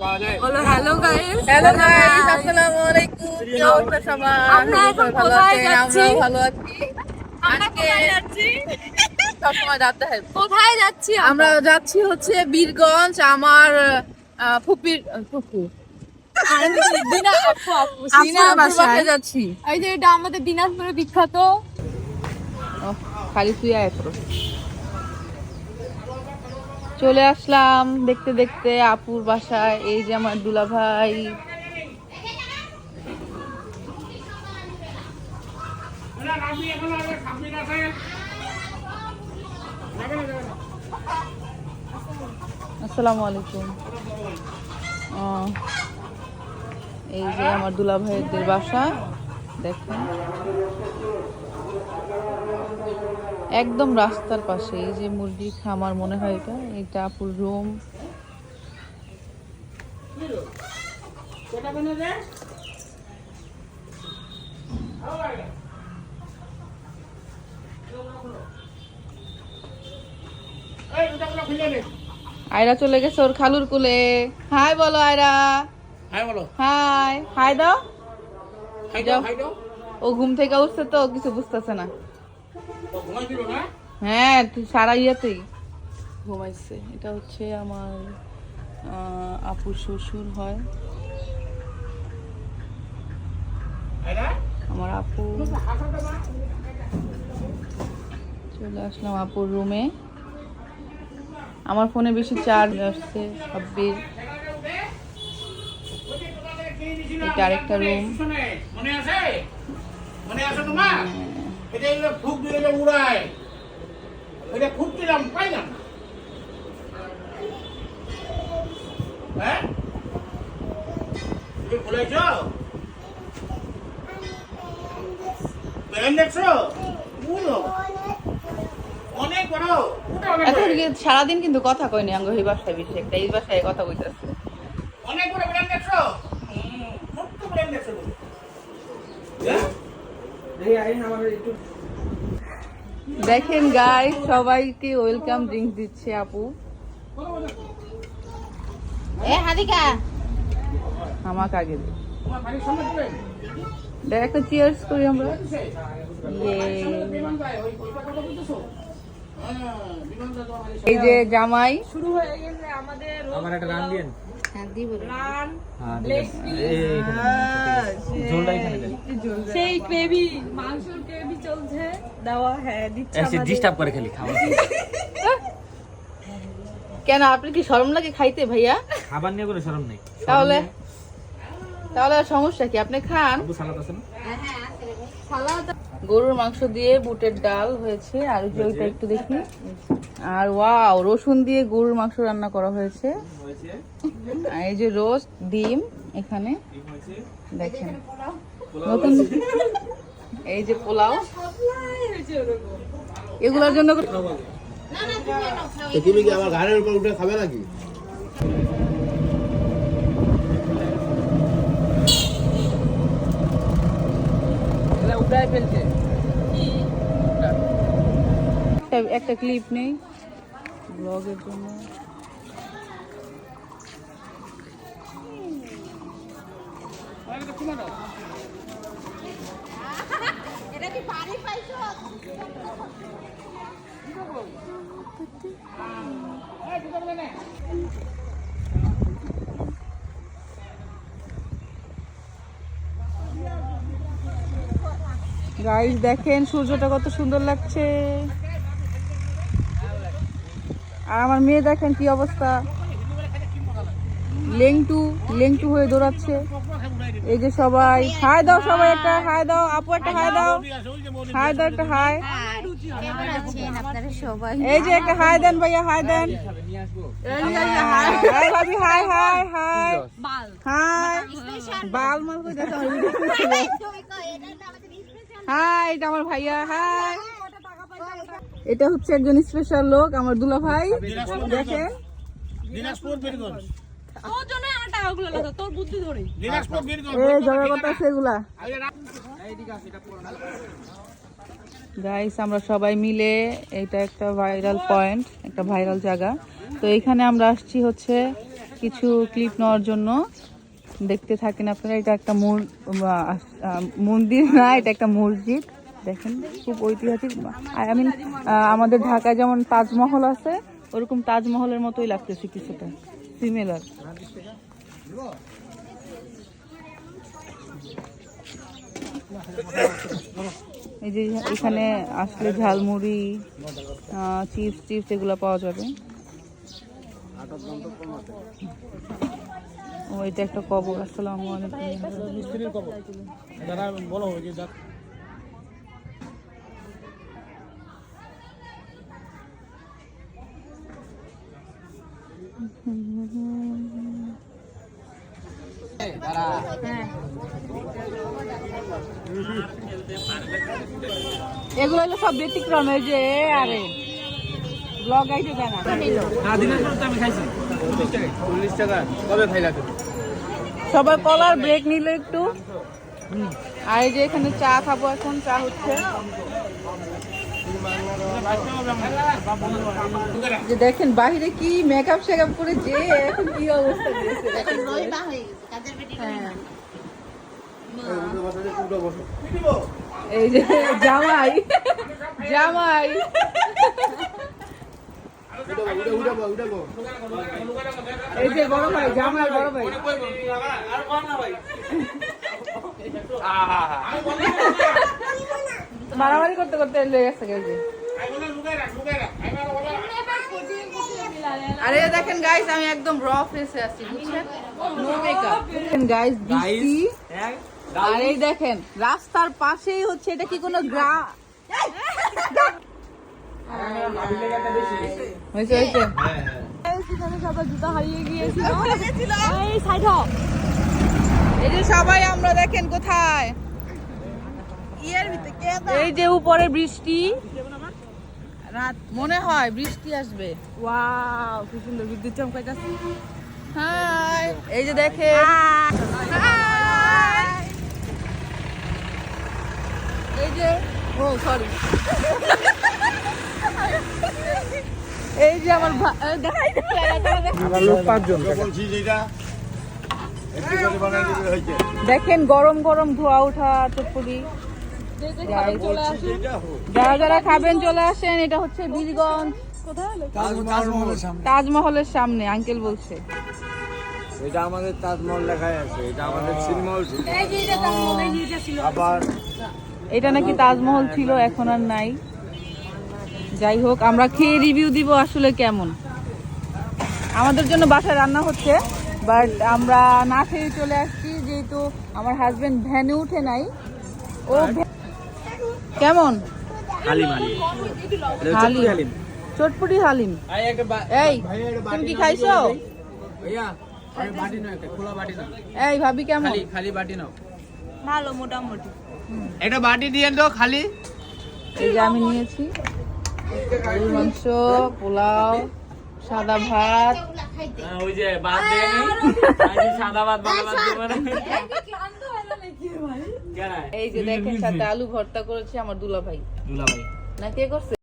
বলো hello guys. Hello guys, আসসালামু আলাইকুম। কি অবস্থা সবার? আমরা এখন কোথায় যাচ্ছি? আমরা ভালো আছি। আমরা কোথায় যাচ্ছি? সবসময় যাতে হয়। কোথায় যাচ্ছি আমরা যাচ্ছি হচ্ছে বীরগঞ্জ, আমার ফুপির ফুপু সিনার বাসায় যাচ্ছি। এই যে এটা আমাদের দিনাজপুরের বিখ্যাত। খালি তুই আয় করো। চলে আসলাম দেখতে দেখতে আপুর বাসায়। এই যে আমার দুলা ভাই। আসসালামু আলাইকুম। এই যে আমার দুলা ভাইদের বাসা দেখেন, একদম রাস্তার পাশে। এই যে মুরগির খামার মনে হয় এটা আপুর রুম। আয়রা চলে গেছে ওর খালুর কুলে। হাই বলো আয়রা। হাই বলো। হাই হাই দাও। হাই দাও, হাই দাও। ও ঘুম থেকে উঠছে তো কিছু বুঝতেছে না। ও ঘুমাইছিল না? হ্যাঁ, তুই সারা ইয়েতেই ঘুমাইছে। এটা হচ্ছে আমার আপুর শ্বশুর হয়, আয়রা আমার আপু। চলে আসলাম আপুর রুমে। আমার ফোনে বেশি চার্জ আসছে সাব্বির। এটা আরেকটা রুম। মনে আছে? মনে আছে তোমার? এটা এগুলো ফুক দিয়ে এগুলো উড়ায়। এটা ফুটছিলাম পাইলাম না। হ্যাঁ? তুমি ভুলেছ? বেরেন দেখছো? উড়ো। অনেক বড়। এখন সারাদিন কিন্তু কথা কইনি আঙ্গ এই বাসায় বেশি একটা, এই বাসায় কথা কইতেছে। অনেক বড় বেরেন দেখছো? ছোট্ট বেরেন দেখছো? হ্যাঁ? দেখেন গাইস, সবাইকে ওয়েলকাম ড্রিঙ্কস দিচ্ছে আপু। হাদিকা আমাকে আগে দে। তোমার বাড়ির সামনে দিবেন? দেখ একটা চিয়ার্স করি আমরা। বিমান যায়, ওই কথা বলতেছো? হ্যাঁ, বিমান যায় তোমার বাড়ির এই যে জামাই। শুরু হয়ে গেছে আমাদের আমার একটা রান দিয়েন। হ্যাঁ দিব হ্যাঁ ঝোলটা এখানে দেন। সেই গ্রেভি, মাংসের গ্রেভি চলছে দেওয়া। হ্যাঁ দিচ্ছে এসে ডিস্টার্ব করে খালি খাওয়া। কেন আপনি কি শরম লাগে খাইতে ভাইয়া? খাবার নিয়ে কোনো শরম নেই। তাহলে তাহলে আর সমস্যা কি? আপনি খান। আবু সালাদ আছে না? গরুর মাংস দিয়ে বুটের ডাল হয়েছে, আর ওই যে ওইটা একটু দেখি। আর ওয়াও, রসুন দিয়ে গরুর মাংস রান্না করা হয়েছে। আর এই যে রোস্ট, ডিম এখানে দেখেন। নতুন এই যে পোলাও, এগুলোর জন্য তুমি কি আমার ঘাড়ের উপর উঠে খাবে নাকি? একটা ক্লিপ নেই ব্লগের জন্য। গাইস দেখেন সূর্যটা কত সুন্দর লাগছে। আর আমার মেয়ে দেখেন কি অবস্থা, লেংটু হয়ে দৌড়াচ্ছে। এই যে সবাই হাই দাও, সবাই একটা হাই দাও। আপু একটা হাই দাও, হাই দাও একটা হাই। এই যে একটা হাই দেন ভাইয়া, হাই দেন। হাই ভাবি, হাই হাই হাই হাই। বাল মাল কই দেখো। হাই, এটা আমার ভাইয়া। হাই, এটা হচ্ছে একজন স্পেশাল লোক, আমার দুলা ভাই। দেখেন দিনাজপুর বীরগঞ্জ। তোর জন্য আমার টাকাগুলো লাগা, তোর বুদ্ধি ধরে। দিনাজপুর বীরগঞ্জ। এই জগা কথা সেগুলা। গাইস আমরা সবাই মিলে, এটা একটা ভাইরাল পয়েন্ট, একটা ভাইরাল জায়গা। তো এখানে আমরা আসছি হচ্ছে কিছু ক্লিপ নেওয়ার জন্য। দেখতে থাকেন আপনারা। এটা একটা মন্দির না, এটা একটা মসজিদ। দেখেন খুব ঐতিহাসিক। আই মিন আমাদের ঢাকায় যেমন তাজমহল আছে, ওরকম তাজমহলের মতোই লাগতেছে, কিছুটা সিমিলার। এই যে এখানে আসলে ঝালমুড়ি, চিপস এগুলো পাওয়া যাবে। ও এটা একটা কবর। আসসালামু আলাইকুম। এগুলো হলো সব ব্যতিক্রম। এই যে আরে ব্লগ আইতে কেন আমি খাইছি 40 টাকা কবে খাইলা তুমি? সবাই কলার ব্রেক নিল একটু। আর এই যে এখানে চা খাবো, এখন চা হচ্ছে। যে দেখেন বাহিরে কি মেকআপ শেকআপ করে যে এখন কি অবস্থা দিয়েছে। এই যে জামাই এই যে বড় ভাই, জামাই বড় ভাই। মারামারি করতে করতে লেগে গেছে। আরে দেখেন গাইস, আমি একদম র ফেসে আছি, বুঝছেন, নো মেকআপ। গাইস বৃষ্টি, আর এই দেখেন রাস্তার পাশেই হচ্ছে, এটা কি কোনো গ্রাম? এই যে সবাই আমরা দেখেন কোথায়, এই যে উপরে বৃষ্টি, রাত মনে হয় বৃষ্টি আসবে। ওয়াও কি সুন্দর বিদ্যুৎ চমকাইতেছে। হাই, এই যে দেখেন, এই যে ও সরি, এই যে আমার দেখেন গরম গরম ধোয়া ওঠা চটপটি। যারা যারা খাবেন চলে আসেন। এটা হচ্ছে বীরগঞ্জ, কোথায়? তাজমহলের সামনে। আঙ্কেল বলছে এটা আমাদের তাজমহল লেখাই আছে, এটা আমাদের সিনেমহল ছিল। আবার এটা নাকি তাজমহল ছিল, এখন আর নাই। যাই হোক, আমরা খেয়ে রিভিউ দিব আসলে কেমন। আমাদের জন্য বাসায় রান্না হচ্ছে, বাট আমরা না খেয়ে চলে আসছি, যেহেতু আমার হাজবেন্ড ভ্যানে উঠে নাই। ও কেমন? চটপটি হালিম। এই তুমি কি খাইছো? এই ভাবি কেমন? খালি বাটি নাও, ভালো মোটামুটি। এটা বাটি দিয়ে দাও খালি। এই যে আমি নিয়েছি গরুর মাংস, পোলাও, সাদা ভাত। ওই যে ভাত দেয় নি, সাদা ভাত বাংলা ভাত দিব না। এই যে দেখেন সাথে আলু ভর্তা করেছে আমার দুলা ভাই। দুলা ভাই না কে করছে?